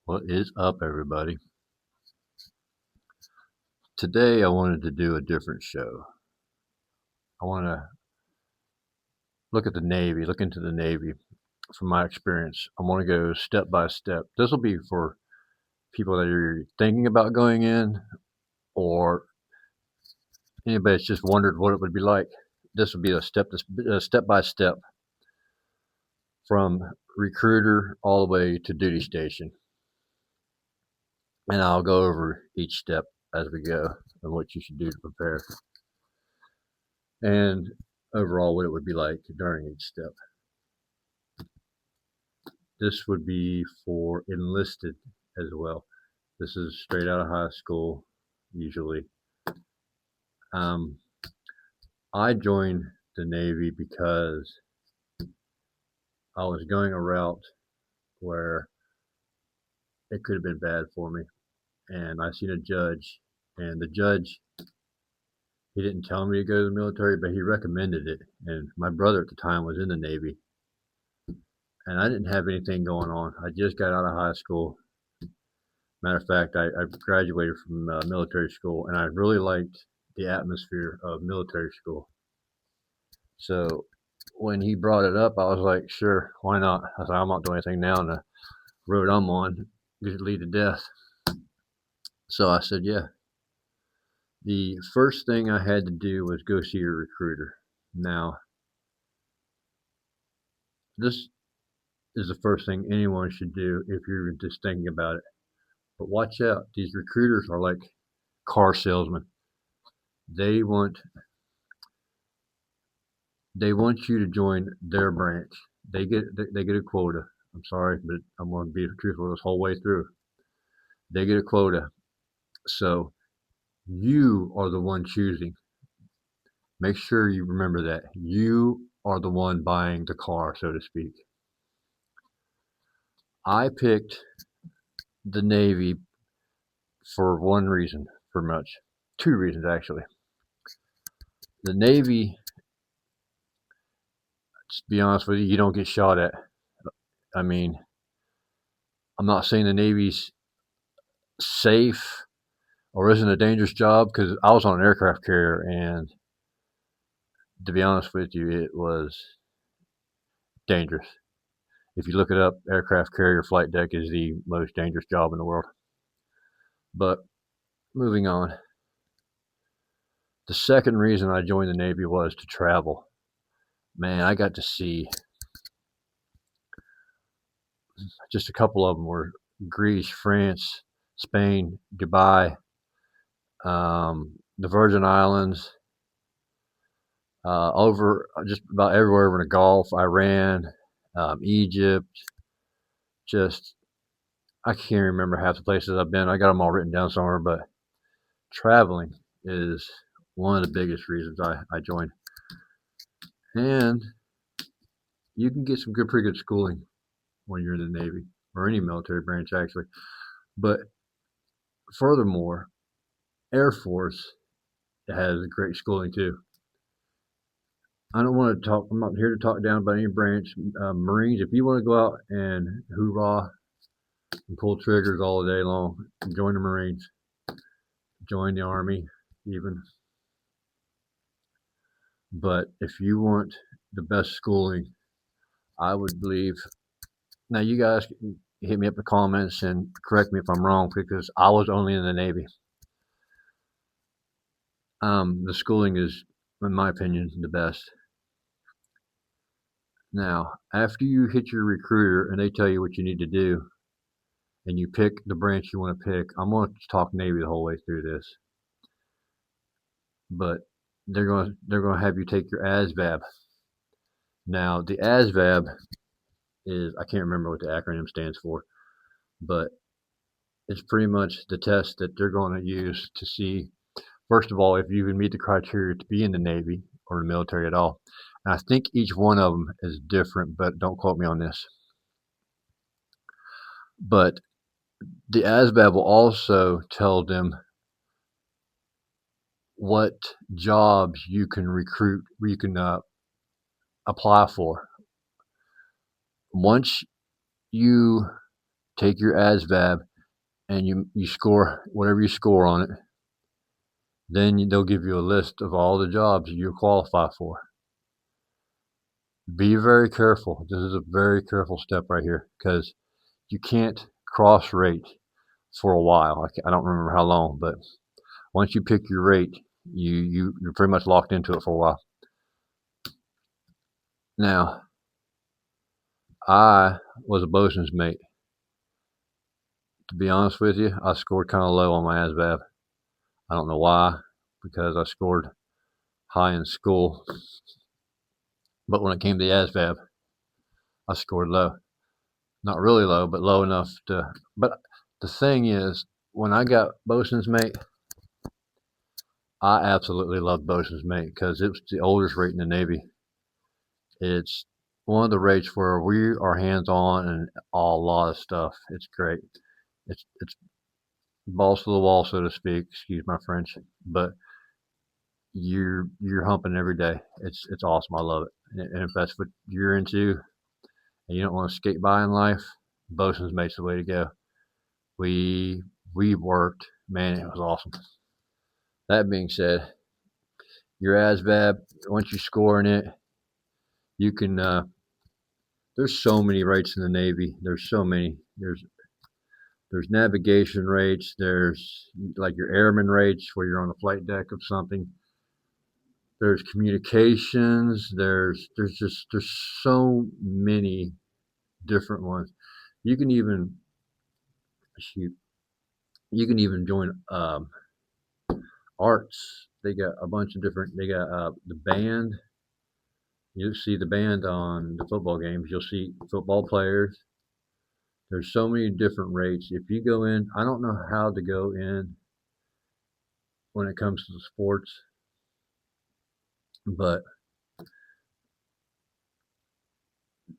What is up, everybody? Today I wanted to do a different show. I want to look at the Navy, look into the Navy from my experience. I want to go step by step. This will be for people that are thinking about going in or anybody that's just wondered what it would be like. This will be a step by step from recruiter all the way to duty station. And I'll go over each step as we go and what you should do to prepare. And overall, what it would be like during each step. This would be for enlisted as well. This is straight out of high school, usually. Um, I joined the Navy because I was going a route where it could have been bad for me. And I seen a judge, and the judge, he didn't tell me to go to the military, but he recommended it. And my brother at the time was in the Navy, and I didn't have anything going on. I just got out of high school. Matter of fact, I graduated from military school, and I really liked the atmosphere of military school. So when he brought it up, I was like, sure, why not? I said, I'm not doing anything now, and the road I'm on could lead to death. So I said, yeah. The first thing I had to do was go see a recruiter. Now, this is the first thing anyone should do if you're just thinking about it. But watch out, these recruiters are like car salesmen. They want they want you to join their branch. They get a quota. I'm sorry, but I'm going to be truthful this whole way through. They get a quota, so you are the one choosing. Make sure you remember that you are the one buying the car, so to speak. I picked the Navy for one reason, for much, two reasons actually. The Navy, to be honest with you, you don't get shot at. I mean, I'm not saying the Navy's safe or isn't a dangerous job because I was on an aircraft carrier, and to be honest with you, it was dangerous. If you look it up, aircraft carrier flight deck is the most dangerous job in the world. But moving on, the second reason I joined the Navy was to travel. Man, I got to see just a couple of them were Greece, France, Spain, Dubai, the Virgin Islands, over just about everywhere over in the Gulf, Iran, Egypt. Just I can't remember half the places I've been. I got them all written down somewhere, but traveling is one of the biggest reasons I joined. And you can get some pretty good schooling when you're in the Navy or any military branch, actually. But furthermore, Air Force has great schooling too. I don't want to talk. I'm not here to talk down about any branch. Marines, if you want to go out and hoorah and pull triggers all day long, join the Marines, join the Army, even. But if you want the best schooling, I would believe. Now, you guys can hit me up in the comments and correct me if I'm wrong because I was only in the Navy. The schooling is, in my opinion, the best. Now, after you hit your recruiter and they tell you what you need to do, and you pick the branch you want to pick, I'm going to talk Navy the whole way through this, but they're going to have you take your ASVAB. Now, the ASVAB is I can't remember what the acronym stands for, but it's pretty much the test that they're going to use to see, first of all, if you can meet the criteria to be in the Navy or the military at all. And I think each one of them is different, but don't quote me on this. But the ASVAB will also tell them what jobs you can recruit, you can apply for. Once you take your ASVAB, and you score whatever you score on it. Then they'll give you a list of all the jobs you qualify for. Be very careful. This is a very careful step right here, because you can't cross rate for a while. I don't remember how long, but once you pick your rate, you're pretty much locked into it for a while. Now, I was a bosun's mate. To be honest with you, I scored kind of low on my ASVAB. I don't know why, because I scored high in school, but when it came to the ASVAB, I scored low. Not really low, but low enough to. But the thing is, when I got bosun's mate, I absolutely loved bosun's mate because it was the oldest rate in the Navy. It's one of the rates where we are hands-on and a lot of stuff. It's great. It's balls to the wall, so to speak. Excuse my French, but you're humping every day. It's awesome. I love it. And if that's what you're into, and you don't want to skate by in life, bosun's mate's the way to go. We worked, man. It was awesome. That being said, your ASVAB, once you score in it, you can. There's so many rates in the Navy. There's so many. There's navigation rates. There's like your airman rates where you're on the flight deck of something. There's communications. There's so many different ones. You can even join arts. They got a bunch of different. They got the band. You'll see the band on the football games. You'll see football players. There's so many different rates. If you go in, I don't know how to go in when it comes to the sports, but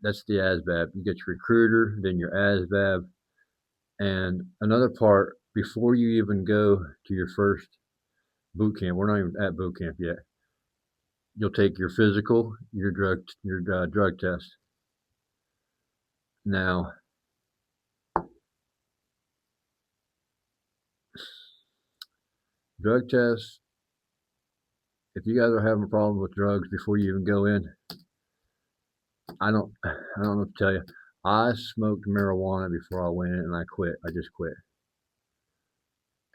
that's the ASVAB. You get your recruiter, then your ASVAB, and another part before you even go to your first boot camp. We're not even at boot camp yet. You'll take your physical, your drug test. Now, drug tests. If you guys are having a problem with drugs before you even go in, I don't know what to tell you. I smoked marijuana before I went in, and I quit. I just quit,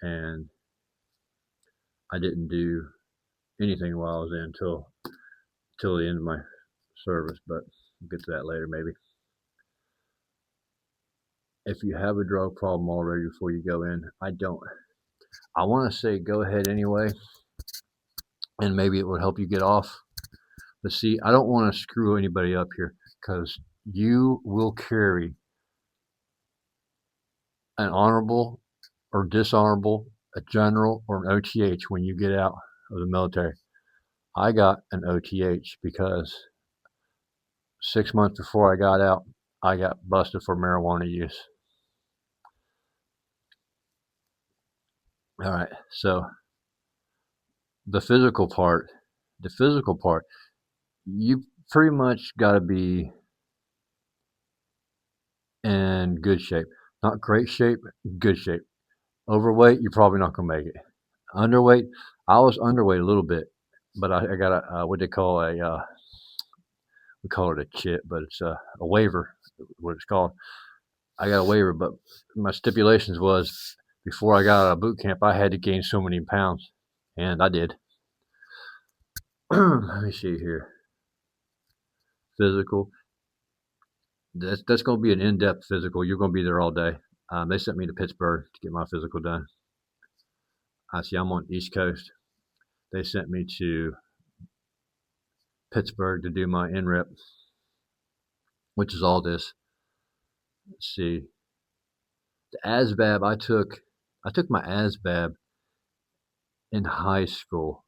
and I didn't do anything while I was in until the end of my service. But we'll get to that later, maybe. If you have a drug problem already before you go in, I want to say go ahead anyway, and maybe it would help you get off. But see, I don't want to screw anybody up here, because you will carry an honorable or dishonorable, a general or an OTH when you get out of the military. I got an OTH because 6 months before I got out, I got busted for marijuana use. All right, so the physical part, you pretty much got to be in good shape. Not great shape, good shape. Overweight, you're probably not going to make it. Underweight, I was underweight a little bit, but I got what they call we call it a chit, but it's a waiver, what it's called. I got a waiver, but my stipulations was before I got out of boot camp, I had to gain so many pounds, and I did. Let me see here. Physical. That's going to be an in-depth physical. You're going to be there all day. They sent me to Pittsburgh to get my physical done. I see I'm on the East Coast. They sent me to Pittsburgh to do my NREP, which is all this. Let's see. The ASVAB I took my ASVAB in high school.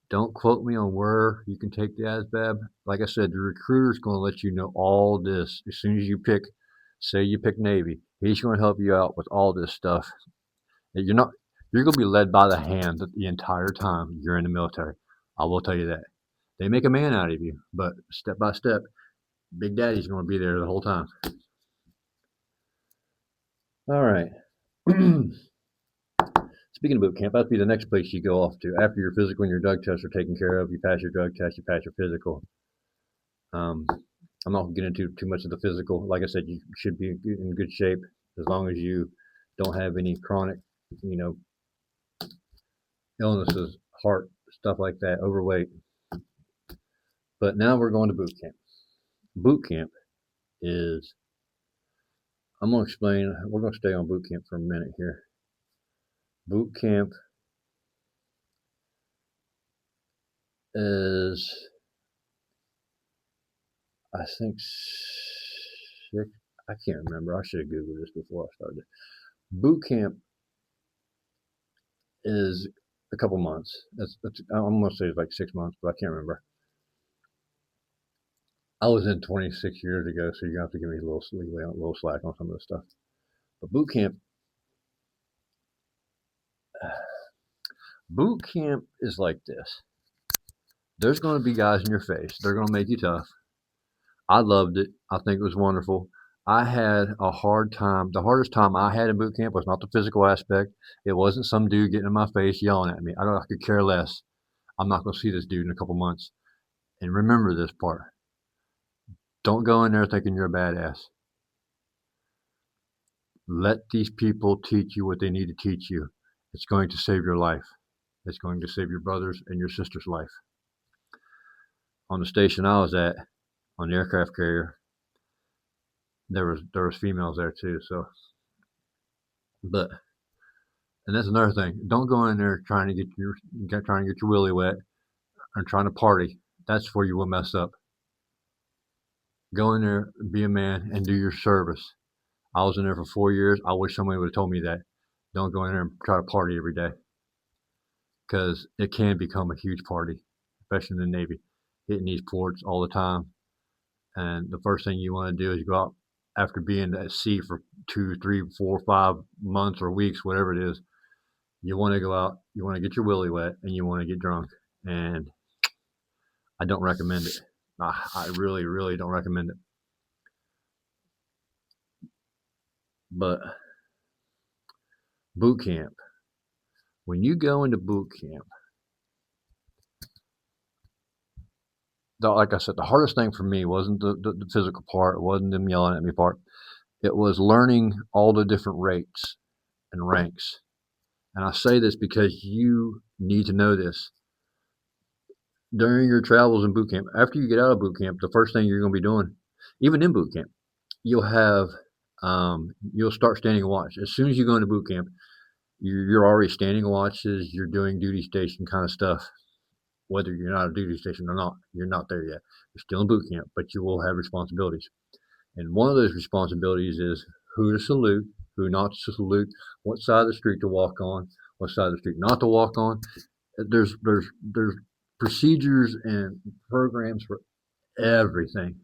Don't quote me on where you can take the ASVAB. Like I said, the recruiter's going to let you know all this as soon as you pick. Say you pick Navy, he's going to help you out with all this stuff. You're going to be led by the hand the entire time you're in the military. I will tell you that. They make a man out of you, but step by step, Big Daddy's going to be there the whole time. All right. Speaking of boot camp, that'd be the next place you go off to after your physical and your drug tests are taken care of. You pass your drug test, you pass your physical. Um, I'm not going to get into too much of the physical. Like I said, you should be in good shape as long as you don't have any chronic, you know, illnesses, heart stuff like that, overweight. But now we're going to boot camp. Boot camp is. I'm going to explain. We're going to stay on boot camp for a minute here. Boot camp is, I think, six. I can't remember. I should have Googled this before I started. Boot camp is a couple months. I'm going to say it's like 6 months, but I can't remember. I was in 26 years ago, so you have to give me a little leeway, a little slack on some of this stuff. But boot camp is like this. There's going to be guys in your face. They're going to make you tough. I loved it. I think it was wonderful. I had a hard time. The hardest time I had in boot camp was not the physical aspect. It wasn't some dude getting in my face yelling at me. I could care less. I'm not going to see this dude in a couple months. And remember this part. Don't go in there thinking you're a badass. Let these people teach you what they need to teach you. It's going to save your life. It's going to save your brother's and your sister's life. On the station I was at, on the aircraft carrier, there was females there too. So, but and that's another thing. Don't go in there trying to get your willy wet and trying to party. That's where you will mess up. Go in there, be a man, and do your service. I was in there for 4 years. I wish somebody would have told me that. Don't go in there and try to party every day, because it can become a huge party, especially in the Navy, hitting these ports all the time. And the first thing you want to do is go out after being at sea for 2, 3, 4, 5 months or weeks, whatever it is. You want to go out, you want to get your willy wet, and you want to get drunk. And I don't recommend it. I really, really don't recommend it. But boot camp. When you go into boot camp, like I said, the hardest thing for me wasn't the physical part. It wasn't them yelling at me part. It was learning all the different rates and ranks. And I say this because you need to know this. During your travels in boot camp, after you get out of boot camp, the first thing you're going to be doing, even in boot camp, you'll start standing watch. As soon as you go into boot camp, you're already standing watches. You're doing duty station kind of stuff. Whether you're not a duty station or not, you're not there yet. You're still in boot camp, but you will have responsibilities. And one of those responsibilities is who to salute, who not to salute, what side of the street to walk on, what side of the street not to walk on. There's procedures and programs for everything.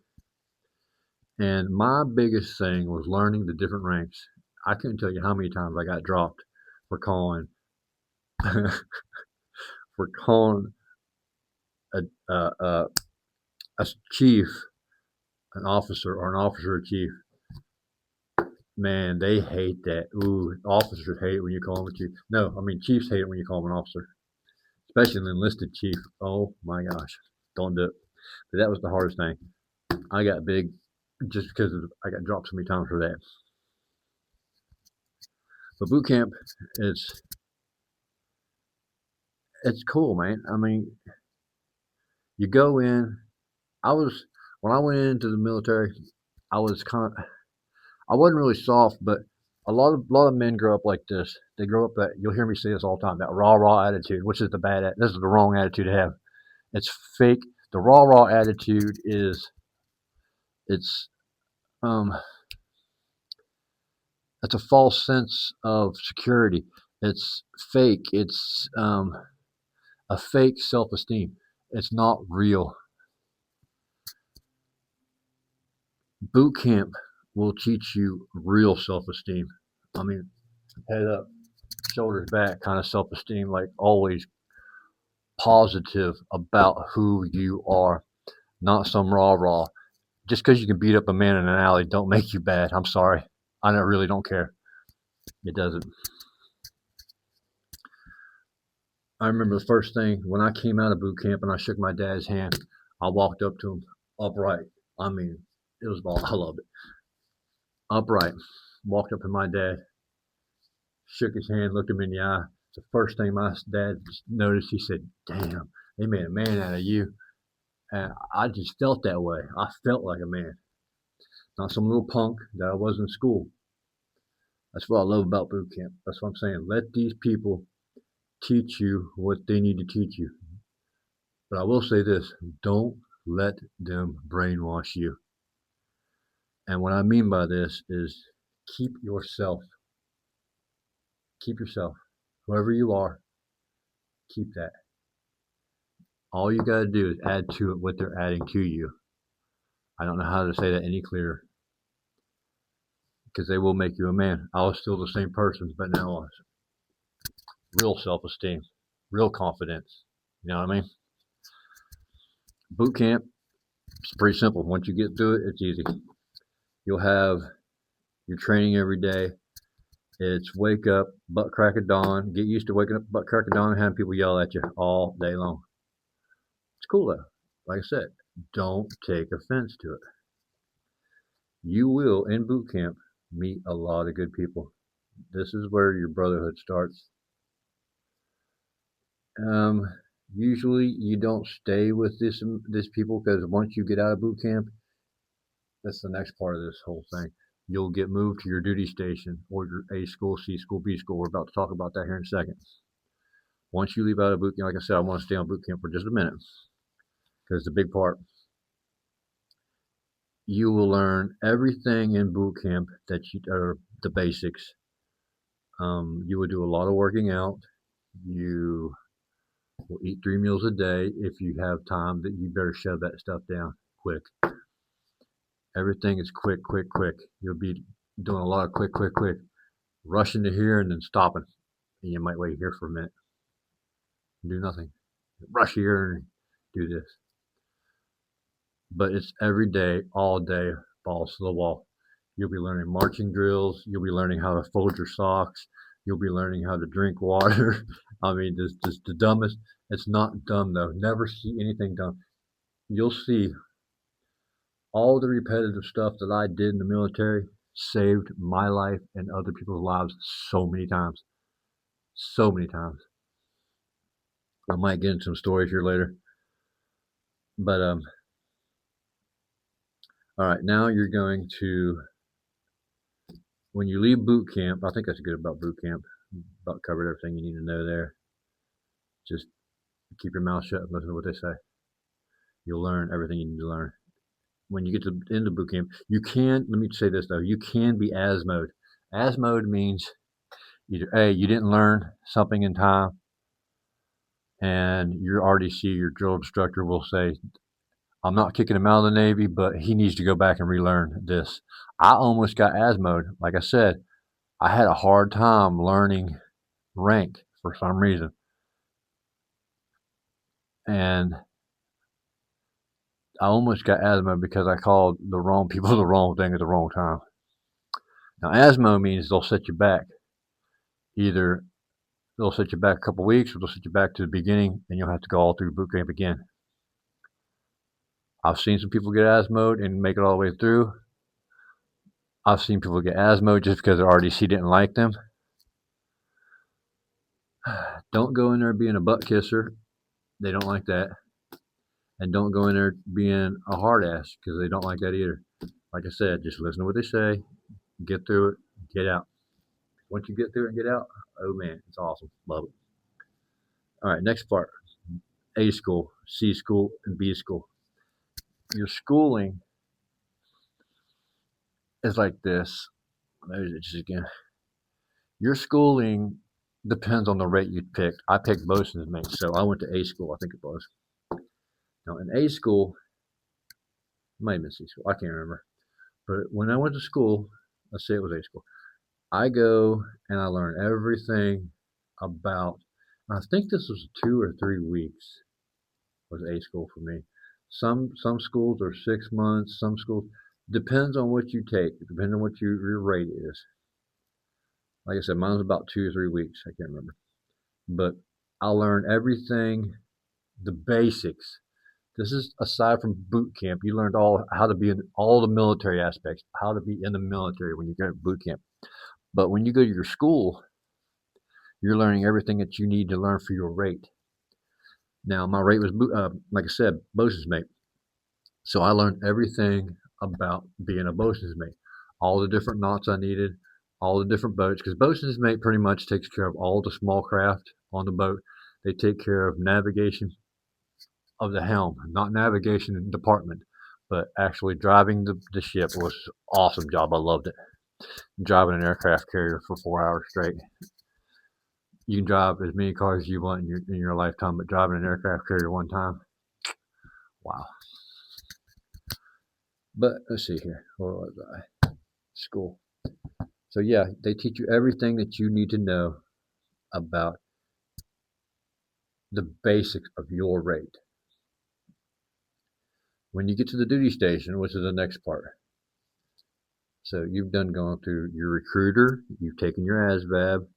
And my biggest thing was learning the different ranks. I couldn't tell you how many times I got dropped for calling for calling a, a, a, a chief, an officer, or an officer or chief. Man, they hate that. Ooh, officers hate it when you call them a chief. No, I mean chiefs hate it when you call them an officer, especially an enlisted chief. Oh my gosh, don't do it. But that was the hardest thing. I got big just because I got dropped so many times for that. But boot camp is it's cool, man. I mean, you go in. I was when I went into the military, I was kind of I wasn't really soft, but a lot of men grow up like this. They grow up that you'll hear me say this all the time, that rah attitude, which is this is the wrong attitude to have. It's fake. The rah attitude is it's um it's a false sense of security. It's fake. It's a fake self-esteem. It's not real. Boot camp will teach you real self-esteem. I mean, head up, shoulders back kind of self-esteem, like always positive about who you are, not some rah. Just because you can beat up a man in an alley don't make you bad. I'm sorry. I really don't care. It doesn't. I remember the first thing when I came out of boot camp and I shook my dad's hand. I walked up to him upright. I mean, it was all I loved it. Upright. Walked up to my dad, shook his hand, looked him in the eye. The first thing my dad noticed, he said, "Damn, they made a man out of you." And I just felt that way. I felt like a man, not some little punk that I was in school. That's what I love about boot camp. That's what I'm saying. Let these people teach you what they need to teach you. But I will say this, don't let them brainwash you. And what I mean by this is keep yourself. Keep yourself. Whoever you are, keep that. All you got to do is add to it what they're adding to you. I don't know how to say that any clearer because they will make you a man. I was still the same person, but now I was real self esteem, real confidence. You know what I mean? Boot camp, it's pretty simple. Once you get through it, it's easy. You'll have your training every day. It's wake up, butt crack of dawn. Get used to waking up, butt crack of dawn, and having people yell at you all day long. It's cool though. Like I said, don't take offense to it. You will, in boot camp, meet a lot of good people. This is where your brotherhood starts. Um, Usually, you don't stay with this people because once you get out of boot camp, that's the next part of this whole thing. You'll get moved to your duty station or your A school, C school, B school. We're about to talk about that here in a second. Once you leave out of boot camp, like I said, I want to stay on boot camp for just a minute because the big part. You will learn everything in boot camp that you are the basics. You will do a lot of working out. You will eat 3 meals a day. If you have time, that you better shove that stuff down quick. Everything is quick, quick, quick. You'll be doing a lot of quick, quick, quick, rushing to here and then stopping. And you might wait here for a minute, do nothing, rush here and do this. But it's every day, all day, balls to the wall. You'll be learning marching drills. You'll be learning how to fold your socks. You'll be learning how to drink water. I mean, this the dumbest. It's not dumb though. Never see anything dumb. You'll see all the repetitive stuff that I did in the military saved my life and other people's lives so many times. So many times. I might get into some stories here later. But all right, now you're going to when you leave boot camp, I think that's good about boot camp. About covered everything you need to know there. Just keep your mouth shut and listen to what they say. You'll learn everything you need to learn. When you get to the end of boot camp, you can, let me say this though, you can be AS mode. AS mode means either A, you didn't learn something in time, and you already see your drill instructor will say, I'm not kicking him out of the Navy, but he needs to go back and relearn this. I almost got AS mode. Like I said, I had a hard time learning rank for some reason. And I almost got asthma because I called the wrong people the wrong thing at the wrong time. Now, asthma means they'll set you back. Either they'll set you back a couple weeks or they'll set you back to the beginning and you'll have to go all through boot camp again. I've seen some people get asthma and make it all the way through. I've seen people get asthma just because the RDC didn't like them. Don't go in there being a butt kisser. They don't like that. And don't go in there being a hard ass because they don't like that either. Like I said, just listen to what they say, get through it, get out. Once you get through it and get out, oh man, it's awesome. Love it. All right, next part. A school, C school, and B school. Your schooling is like this. Maybe just again. Your schooling depends on the rate you picked. I picked bosun's mate, so I went to A school, I think it was. Now in A school, it might have been C school, I can't remember. But when I went to school, let's say it was A school, I go and I learn everything about, I think this was 2 or 3 weeks was A school for me. Some schools are 6 months, some schools depends on what you take, depending on what your rate is. Like I said, mine was about 2 or 3 weeks. I can't remember, but I learned everything, the basics. This is aside from boot camp. You learned all how to be in all the military aspects, how to be in the military when you go to boot camp. But when you go to your school, you're learning everything that you need to learn for your rate. Now, my rate was, like I said, bosun's mate. So I learned everything about being a bosun's mate, all the different knots I needed, all the different boats, because bosun's mate pretty much takes care of all the small craft on the boat. They take care of navigation of the helm, not navigation department, but actually driving the ship was an awesome job. I loved it. Driving an aircraft carrier for 4 hours straight. You can drive as many cars as you want in your lifetime, but driving an aircraft carrier one time, wow. But let's see here. Where was I? School. So yeah, they teach you everything that you need to know about the basics of your rate. When you get to the duty station, which is the next part. So you've gone through your recruiter, you've taken your ASVAB,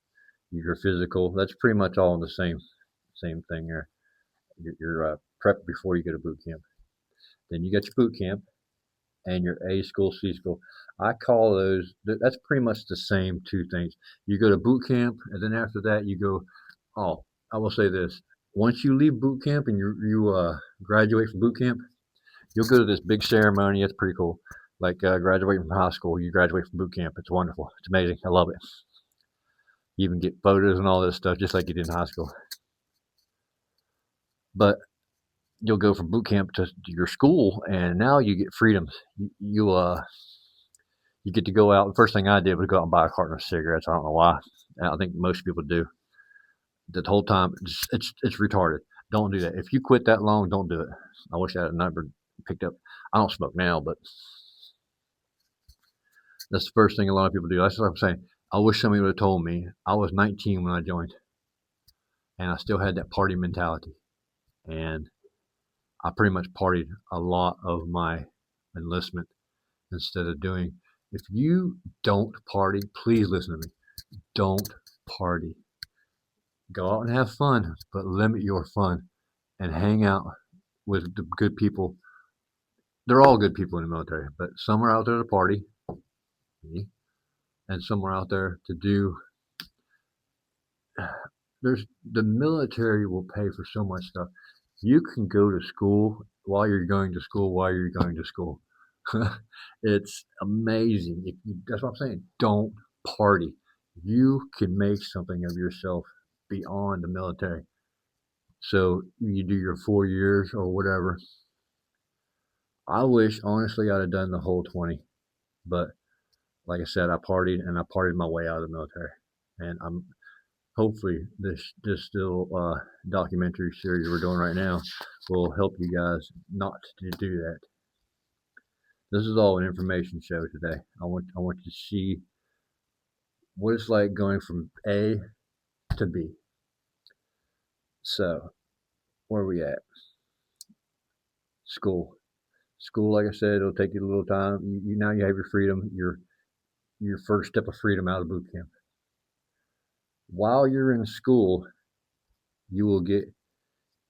your physical. That's pretty much all in the same thing there. Your prep before you go to boot camp. Then you got your boot camp and your A school, C school. I call those. That's pretty much the same two things. You go to boot camp, and then after that you go. Oh, I will say this: once you leave boot camp and you graduate from boot camp, you'll go to this big ceremony. It's pretty cool. Like graduating from high school, you graduate from boot camp. It's wonderful. It's amazing. I love it. You even get photos and all this stuff, just like you did in high school. But you'll go from boot camp to your school, and now you get freedoms. You get to go out. The first thing I did was go out and buy a carton of cigarettes. I don't know why. I think most people do. The whole time, it's retarded. Don't do that. If you quit that long, don't do it. I wish I had a number picked up. I don't smoke now, but that's the first thing a lot of people do. That's what I'm saying. I wish somebody would have told me. I was 19 when I joined, and I still had that party mentality. And I pretty much partied a lot of my enlistment instead of doing. If you don't party, please listen to me. Don't party. Go out and have fun, but limit your fun and hang out with the good people. They're all good people in the military, but some are out there to party, me, and some are out there to do. There's the military will pay for so much stuff. You can go to school while you're going to school while you're going to school. It's amazing. That's what I'm saying. Don't party. You can make something of yourself beyond the military. So you do your 4 years or whatever. I wish, honestly, I'd have done the whole 20. But like I said, I partied and I partied my way out of the military. And I'm hopefully this little documentary series we're doing right now will help you guys not to do that. This is all an information show today. I want you to see what it's like going from A to B. So, where are we at? School. School, like I said, it'll take you a little time. You now you have your freedom. Your first step of freedom out of boot camp. While you're in school, you will get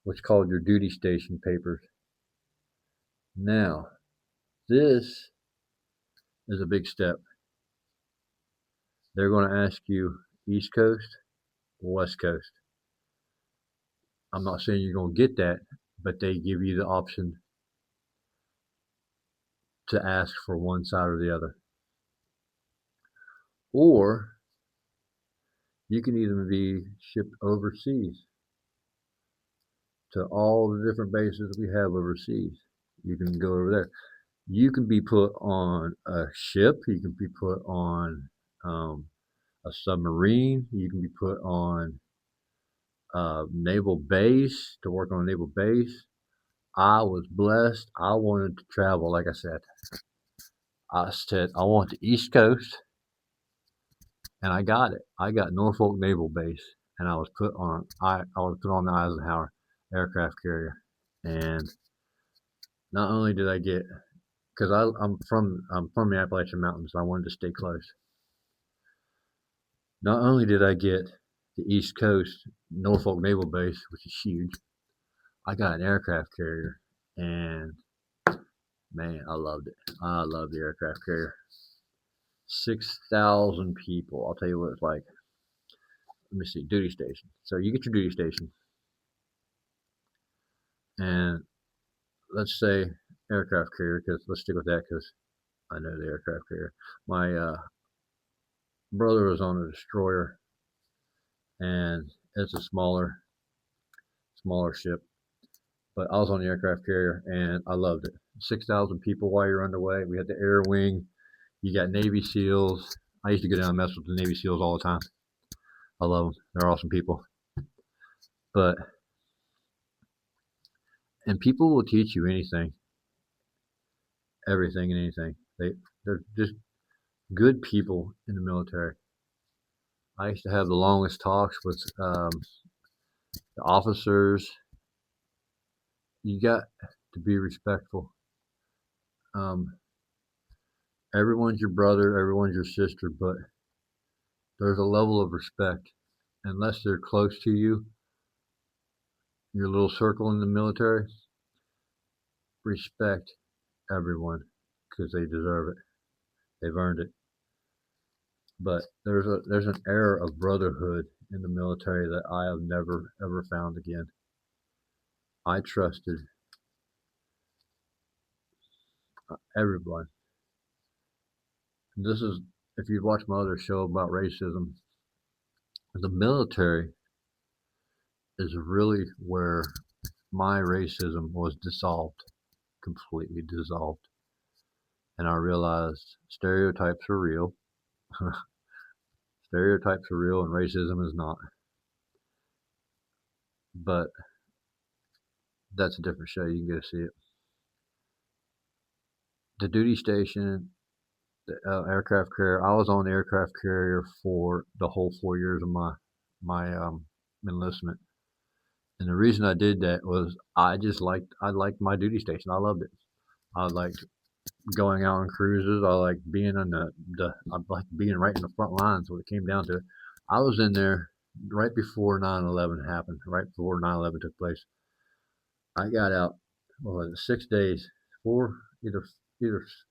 what's called your duty station papers. Now, this is a big step. They're going to ask you East Coast or West Coast. I'm not saying you're going to get that, but they give you the option to ask for one side or the other. Or you can even be shipped overseas to all the different bases we have overseas. You can go over there. You can be put on a ship. You can be put on a submarine. You can be put on a naval base to work on a naval base. I was blessed. I wanted to travel. Like I said I want the East Coast, and I got it. I got Norfolk Naval Base, and I was put on. I was put on the Eisenhower aircraft carrier, and not only did I get, because I'm from the Appalachian Mountains, so I wanted to stay close. Not only did I get the East Coast Norfolk Naval Base, which is huge, I got an aircraft carrier, and man, I loved it. I love the aircraft carrier. 6,000 people. I'll tell you what it's like. Let me see, duty station. So you get your duty station, and let's say aircraft carrier, because let's stick with that because I know the aircraft carrier. My brother was on a destroyer, and it's a smaller ship. But I was on the aircraft carrier, and I loved it. 6,000 people while you're underway. We had the air wing. You got Navy SEALs. I used to go down and mess with the Navy SEALs all the time. I love them. They're awesome people. But and people will teach you anything, everything, and anything. They're just good people in the military. I used to have the longest talks with the officers. You got to be respectful. Um, everyone's your brother, everyone's your sister, but there's a level of respect. Unless they're close to you, your little circle in the military, respect everyone because they deserve it. They've earned it. But there's an air of brotherhood in the military that I have never ever found again. I trusted everyone. This is if you watch my other show about racism, the military is really where my racism was dissolved, completely dissolved. And I realized stereotypes are real. Stereotypes are real and racism is not. But that's a different show. You can go see it. The duty station, the aircraft carrier. I was on the aircraft carrier for the whole 4 years of my enlistment. And the reason I did that was I liked my duty station. I loved it. I liked going out on cruises. I liked being on I liked being right in the front lines when it came down to it. I was in there right before 9/11 happened, right before 9/11 took place. I got out, what was it, 6 days, four, either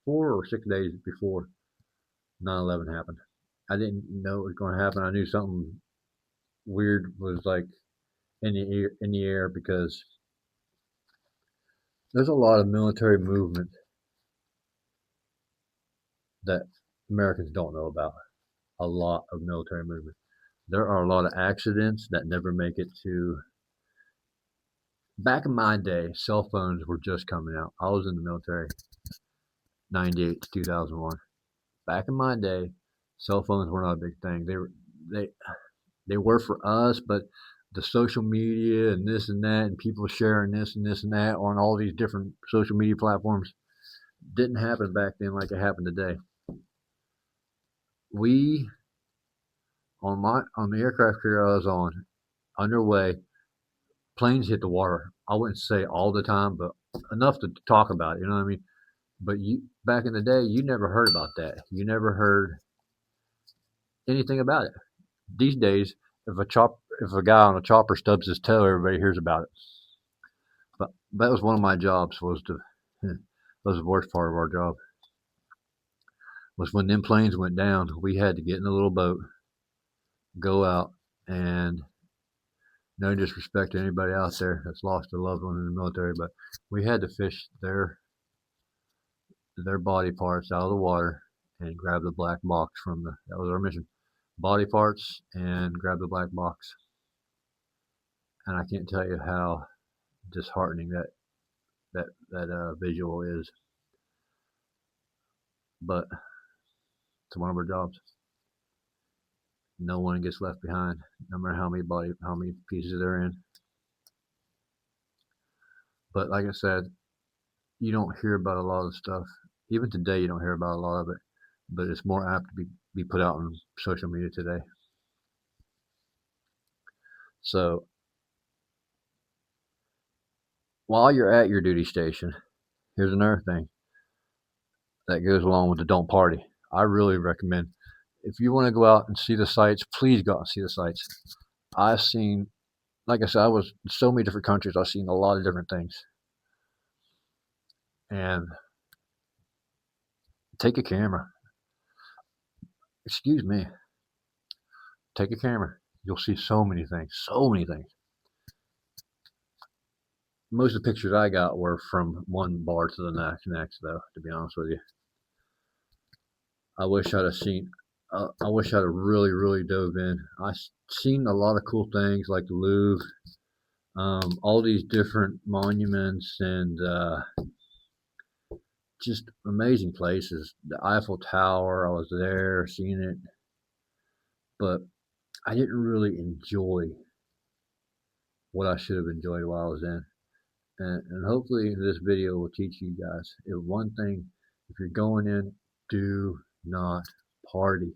4 or 6 days before 9/11 happened. I didn't know it was going to happen. I knew something weird was like in the air because there's a lot of military movement that Americans don't know about. A lot of military movement. There are a lot of accidents that never make it to. Back in my day, cell phones were just coming out. I was in the military, 98 to 2001. Back in my day, cell phones were not a big thing. They they were for us, but the social media and this and that, and people sharing this and this and that on all these different social media platforms didn't happen back then like it happened today. We on the aircraft carrier I was on, underway, planes hit the water. I wouldn't say all the time, but enough to talk about it. You know what I mean? But you back in the day, you never heard about that. You never heard anything about it. These days, if a guy on a chopper stubs his toe, everybody hears about it. But that was one of my jobs was to. That was the worst part of our job was when them planes went down. We had to get in a little boat, go out, and no disrespect to anybody out there that's lost a loved one in the military, but we had to fish their body parts out of the water and grab the black box from the. That was our mission. Body parts and grab the black box. And I can't tell you how disheartening that visual is. But it's one of our jobs. No one gets left behind, no matter how many pieces they're in. But like I said, you don't hear about a lot of stuff. Even today, you don't hear about a lot of it. But it's more apt to be put out on social media today. So while you're at your duty station, here's another thing that goes along with the don't party. I really recommend if you want to go out and see the sights, please go out and see the sights. I've seen, like I said, I was in so many different countries. I've seen a lot of different things. And take a camera. Excuse me. Take a camera. You'll see so many things. So many things. Most of the pictures I got were from one bar to the next, though, to be honest with you. I wish I'd have seen, I wish I'd have really, really dove in. I've seen a lot of cool things like the Louvre, all these different monuments, and just amazing places. The Eiffel Tower, I was there seeing it, but I didn't really enjoy what I should have enjoyed while I was in. And hopefully this video will teach you guys one thing: if you're going in, do not party.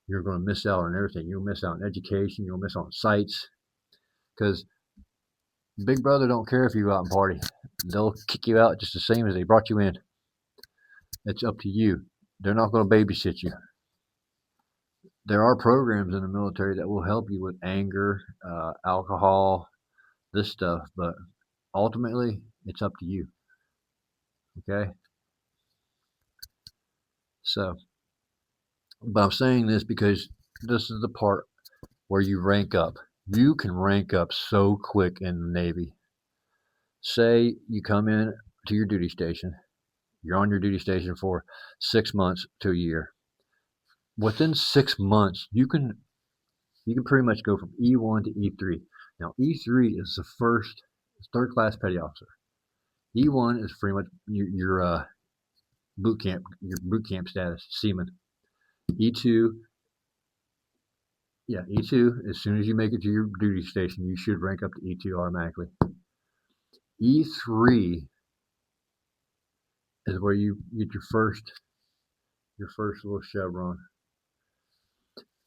You're going to miss out on everything. You'll miss out on education. You'll miss out on sights, because Big Brother don't care if you go out and party. They'll kick you out just the same as they brought you in. It's up to you. They're not going to babysit you. There are programs in the military that will help you with anger, alcohol, this stuff, but ultimately it's up to you. Okay? So, but I'm saying this because this is the part where you rank up. You can rank up so quick in the Navy. Say you come in to your duty station. You're on your duty station for 6 months to a year. Within 6 months, you can pretty much go from E1 to E3. Now, E3 is the third class petty officer. E1 is pretty much your boot camp status, seaman. E2, E2. As soon as you make it to your duty station, you should rank up to E2 automatically. E3 is where you get your first little chevron.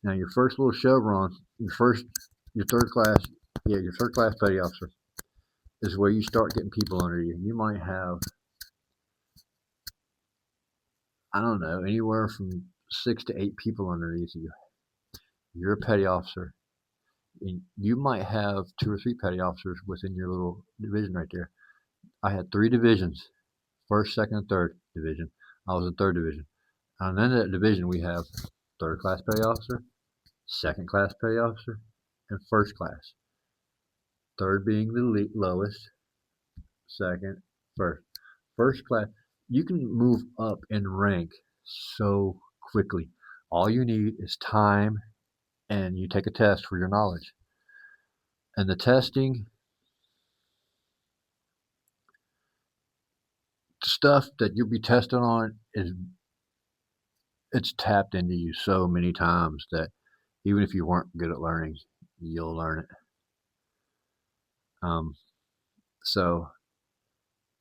Now, your first little chevron, your third class petty officer is where you start getting people under you. You might have, I don't know, anywhere from 6 to 8 people underneath you. You're a petty officer. And you might have 2 or 3 petty officers within your little division right there. I had 3 divisions: first, second, and third division. I was in third division. And then that division we have third class petty officer, second class petty officer, and first class. Third being the lowest, second, first. First class, you can move up in rank so quickly. All you need is time, and you take a test for your knowledge. And the testing, stuff that you'll be tested on, it's tapped into you so many times that even if you weren't good at learning, you'll learn it. So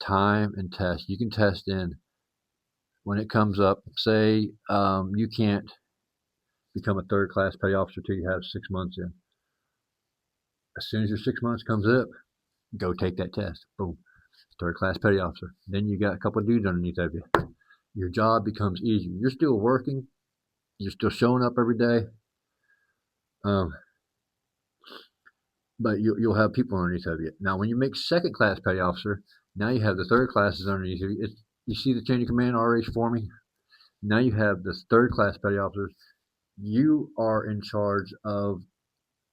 time and test. You can test in when it comes up. Say you can't become a third class petty officer till you have 6 months in. As soon as your 6 months comes up, go take that test. Boom, third class petty officer. Then you got a couple of dudes underneath of you. Your job becomes easier. You're still working. You're still showing up every day. But you'll have people underneath of you. Now, when you make second class petty officer, now you have the third classes underneath you. You see the chain of command already forming? Now you have the third class petty officers. You are in charge of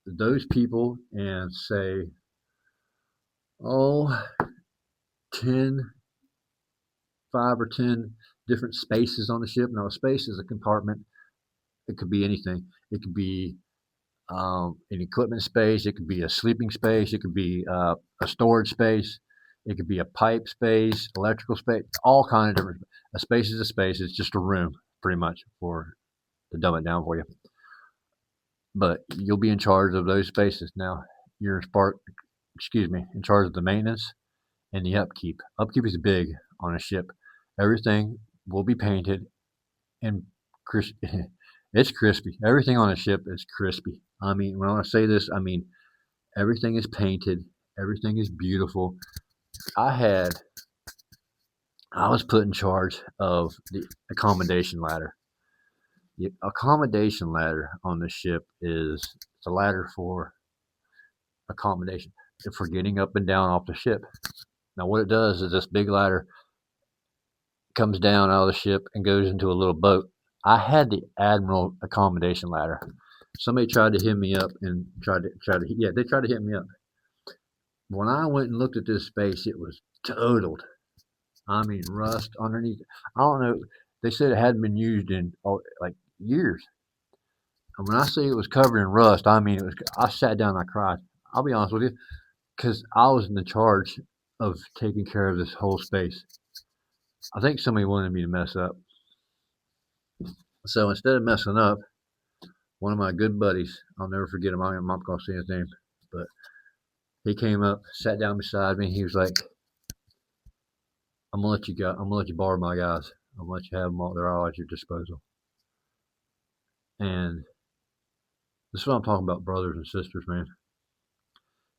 those people and say, 5 or 10 different spaces on the ship. Now, a space is a compartment. It could be anything. It could be an equipment space. It could be a sleeping space. It could be a storage space. It could be a pipe space, electrical space, all kind of different. A space is a space. It's just a room, pretty much, to dumb it down for you. But you'll be in charge of those spaces. Now, you're in charge of the maintenance and the upkeep. Upkeep is big on a ship. Everything will be painted and it's crispy. Everything on a ship is crispy. I mean, when I say this, I mean everything is painted. Everything is beautiful. I was put in charge of the accommodation ladder. The accommodation ladder on the ship is the ladder for accommodation, for getting up and down off the ship. Now, what it does is this big ladder comes down out of the ship and goes into a little boat. I had the Admiral accommodation ladder. Somebody tried to hit me up and they tried to hit me up. When I went and looked at this space, it was totaled. I mean, rust underneath. I don't know. They said it hadn't been used in like years. And when I say it was covered in rust, I mean it was. I sat down and I cried. I'll be honest with you, because I was in the charge of taking care of this whole space. I think somebody wanted me to mess up. So instead of messing up, one of my good buddies, I'll never forget him. I'm not going to say his name, but he came up, sat down beside me. He was like, I'm gonna let you go. I'm gonna let you borrow my guys. I'm gonna let you have them all. They're all at your disposal. And this is what I'm talking about, brothers and sisters, man.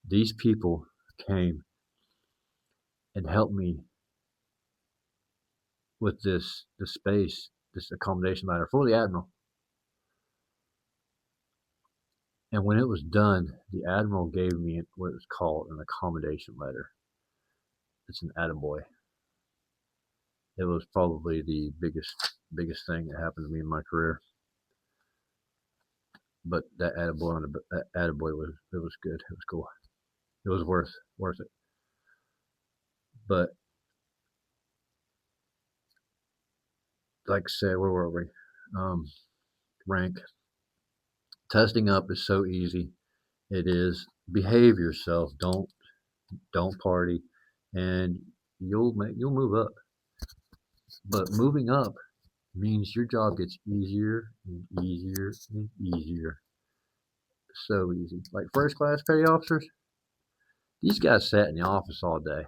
These people came and helped me with this space, this accommodation ladder for the Admiral. And when it was done, the Admiral gave me what was called an accommodation letter. It's an attaboy. It was probably the biggest thing that happened to me in my career. But that attaboy was good. It was cool. It was worth it. But like I said, where were we? Rank. Testing up is so easy. It is. Behave yourself. Don't party, and you'll move up. But moving up means your job gets easier and easier and easier. So easy. Like first class petty officers, these guys sat in the office all day.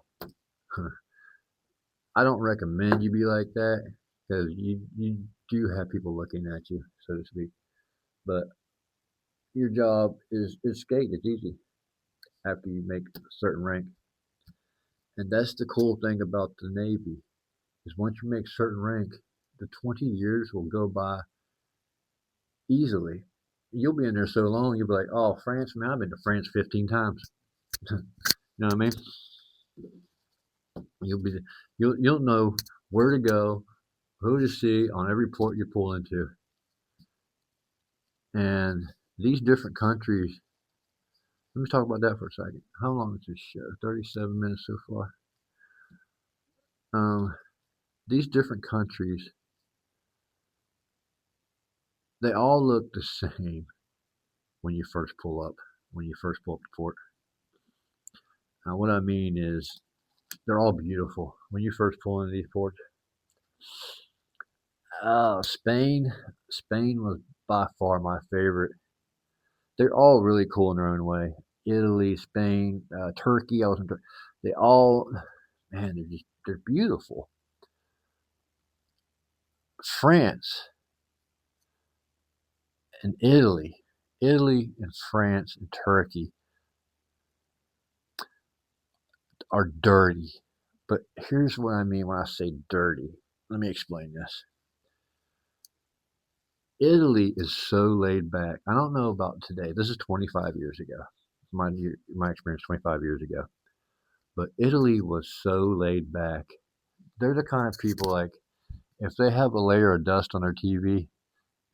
I don't recommend you be like that because you do have people looking at you, so to speak. But your job is skate. It's easy after you make a certain rank, and that's the cool thing about the Navy is once you make certain rank, the 20 years will go by easily. You'll be in there so long, you'll be like, oh, France, man, I've been to France 15 times. You know what I mean? You'll be you'll know where to go, who to see on every port you pull into. And these different countries, let me talk about that for a second. How long is this show? 37 minutes so far. These different countries, they all look the same when you first pull up, the port. Now, what I mean is, they're all beautiful when you first pull into these ports. Spain was by far my favorite. They're all really cool in their own way. Italy, Spain, Turkey. I was in. They all, man, they're beautiful. France and Italy and France and Turkey are dirty. But here's what I mean when I say dirty. Let me explain this. Italy is so laid back. I don't know about today. This is 25 years ago. My experience 25 years ago. But Italy was so laid back. They're the kind of people like if they have a layer of dust on their TV,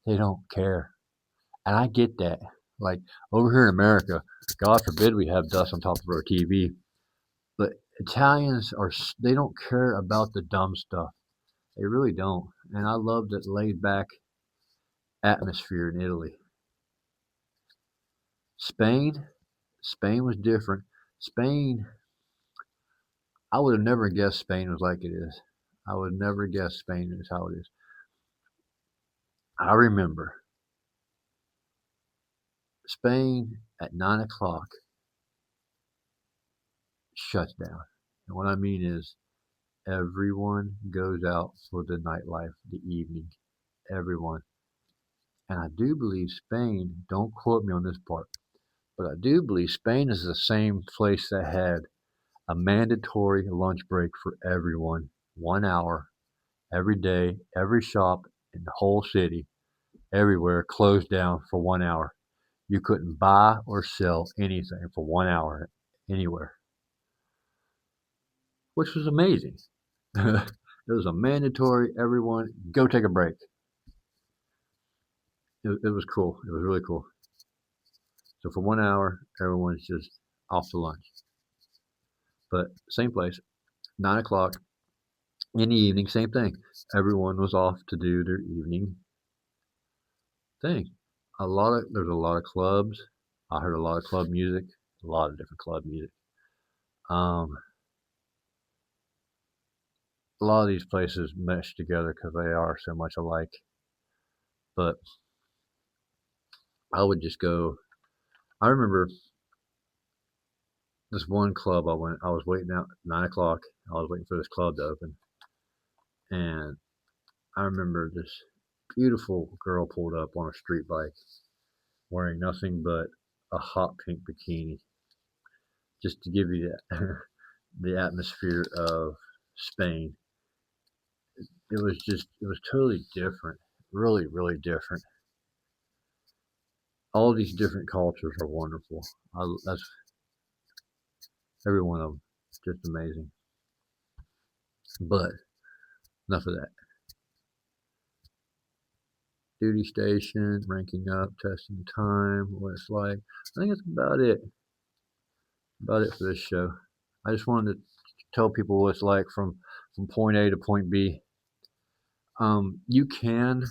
they don't care. And I get that. Like over here in America, God forbid we have dust on top of our TV. But Italians they don't care about the dumb stuff. They really don't. And I love that laid back atmosphere in Italy. Spain, Spain was different. Spain, I would have never guessed Spain was like it is. I would never guess Spain is how it is. I remember Spain at 9 o'clock shuts down. And what I mean is everyone goes out for the nightlife, the evening. Everyone. And I do believe Spain, don't quote me on this part, but I do believe Spain is the same place that had a mandatory lunch break for everyone, 1 hour every day, every shop in the whole city. everywhere closed down for 1 hour. You couldn't buy or sell anything for 1 hour anywhere, which was amazing. It was a mandatory, everyone go take a break. It was cool. It was really cool. So for 1 hour, everyone's just off to lunch. But same place, 9 o'clock in the evening, same thing. Everyone was off to do their evening thing. There's a lot of clubs. I heard a lot of club music, a lot of different club music. Um, a lot of these places mesh together because they are so much alike. But I would just go. I remember this one club I went. I was waiting out 9 o'clock. I was waiting for this club to open, and I remember this beautiful girl pulled up on a street bike, wearing nothing but a hot pink bikini, just to give you the atmosphere of Spain. It was totally different, really, really different. All these different cultures are wonderful. That's every one of them, just amazing. But enough of that. Duty station, ranking up, testing time, what it's like. I think that's about it. About it for this show. I just wanted to tell people what it's like from point A to point B. You can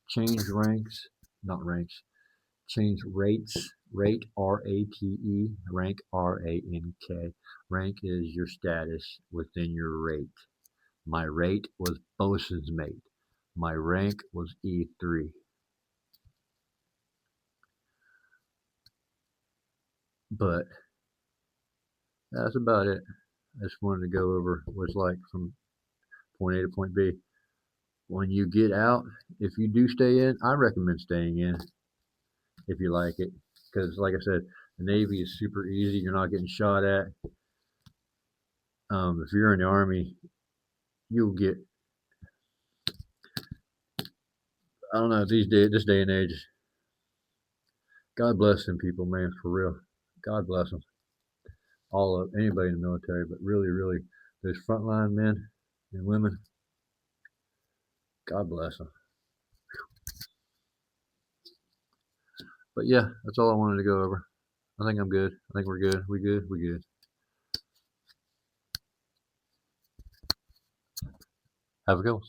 change ranks, not ranks, change rates. Rate, R-A-T-E, rank, R-A-N-K. Rank is your status within your rate. My rate was bosun's mate. My rank was E3. But that's about it. I just wanted to go over what it's like from point A to point B. When you get out, if you do stay in, I recommend staying in if you like it. Because, like I said, the Navy is super easy. You're not getting shot at. If you're in the Army, you'll get, I don't know, this day and age, God bless them people, man, for real. God bless them. All of anybody in the military, but really, really, those frontline men and women, God bless them. But yeah, that's all I wanted to go over. I think I'm good. I think we're good. We good. We good. Have a good one.